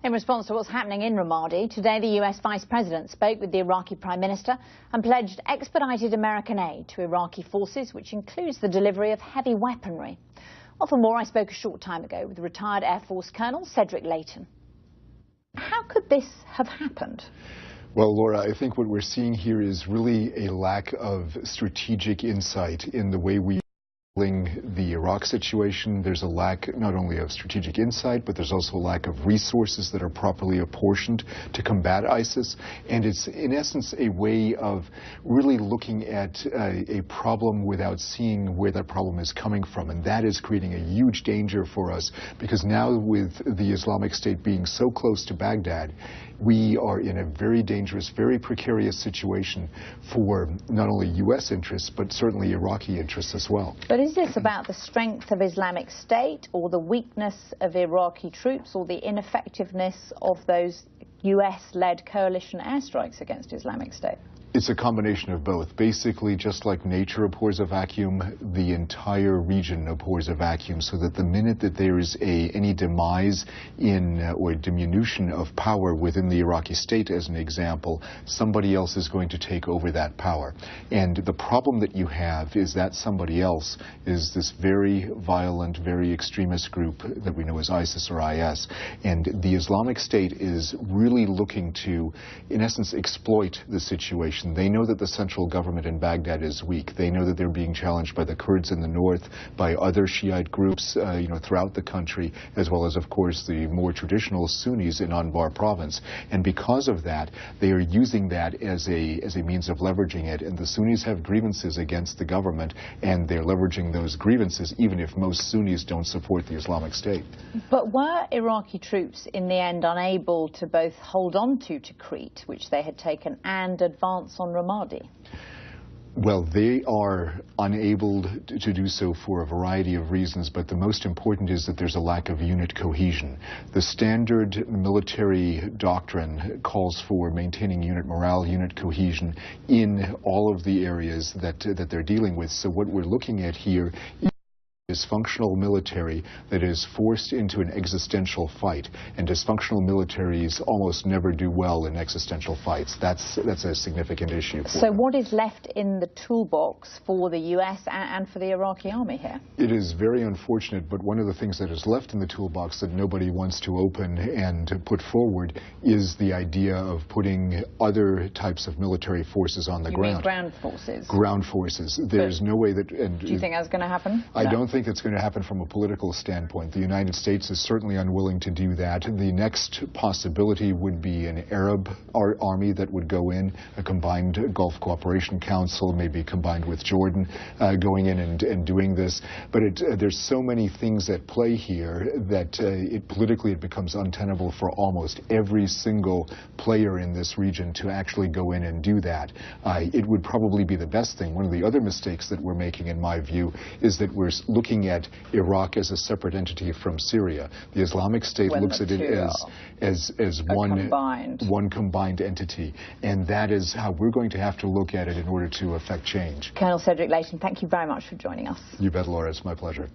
In response to what's happening in Ramadi, today the US Vice President spoke with the Iraqi Prime Minister and pledged expedited American aid to Iraqi forces, which includes the delivery of heavy weaponry. Well, for more, I spoke a short time ago with retired Air Force Colonel Cedric Leighton. How could this have happened? Well, Laura, I think what we're seeing here is really a lack of strategic insight in the way we the Iraq situation. There's a lack not only of strategic insight, but there's also a lack of resources that are properly apportioned to combat ISIS. And it's, in essence, a way of really looking at a problem without seeing where that problem is coming from. And that is creating a huge danger for us, because now with the Islamic State being so close to Baghdad, we are in a very dangerous, very precarious situation for not only U.S. interests, but certainly Iraqi interests as well. But is this about the strength of Islamic State, or the weakness of Iraqi troops, or the ineffectiveness of those US-led coalition airstrikes against Islamic State? It's a combination of both. Basically, just like nature abhors a vacuum, the entire region abhors a vacuum, so that the minute that there is any demise in or diminution of power within the Iraqi state, as an example, somebody else is going to take over that power. And the problem that you have is that somebody else is this very violent, very extremist group that we know as ISIS or IS. And the Islamic State is really looking to, in essence, exploit the situation. They know that the central government in Baghdad is weak. They know that they're being challenged by the Kurds in the north, by other Shiite groups, throughout the country, as well as, of course, the more traditional Sunnis in Anbar province. And because of that, they are using that as a means of leveraging it. And the Sunnis have grievances against the government, and they're leveraging those grievances, even if most Sunnis don't support the Islamic State. But were Iraqi troops in the end unable to both hold on to Tikrit, which they had taken, and advance on Ramadi? Well, they are unable to do so for a variety of reasons, but the most important is that there's a lack of unit cohesion. The standard military doctrine calls for maintaining unit morale, unit cohesion in all of the areas that they're dealing with. So what we're looking at here is dysfunctional military that is forced into an existential fight, and dysfunctional militaries almost never do well in existential fights. That's a significant issue. So what is left in the toolbox for the US and for the Iraqi army here? It is very unfortunate, but one of the things that is left in the toolbox that nobody wants to open and put forward is the idea of putting other types of military forces on the ground. You mean ground forces? Ground forces. There's no way that... do you think that's going to happen? I don't think it's going to happen from a political standpoint. The United States is certainly unwilling to do that. The next possibility would be an Arab army that would go in, a combined Gulf Cooperation Council, maybe combined with Jordan, going in and doing this. But there's so many things at play here that politically it becomes untenable for almost every single player in this region to actually go in and do that. It would probably be the best thing. One of the other mistakes that we're making, in my view, is that we're looking at Iraq as a separate entity from Syria. The Islamic State looks at it as one combined entity, and that is how we're going to have to look at it in order to effect change. Colonel Cedric Leighton, thank you very much for joining us. You bet, Laura. It's my pleasure.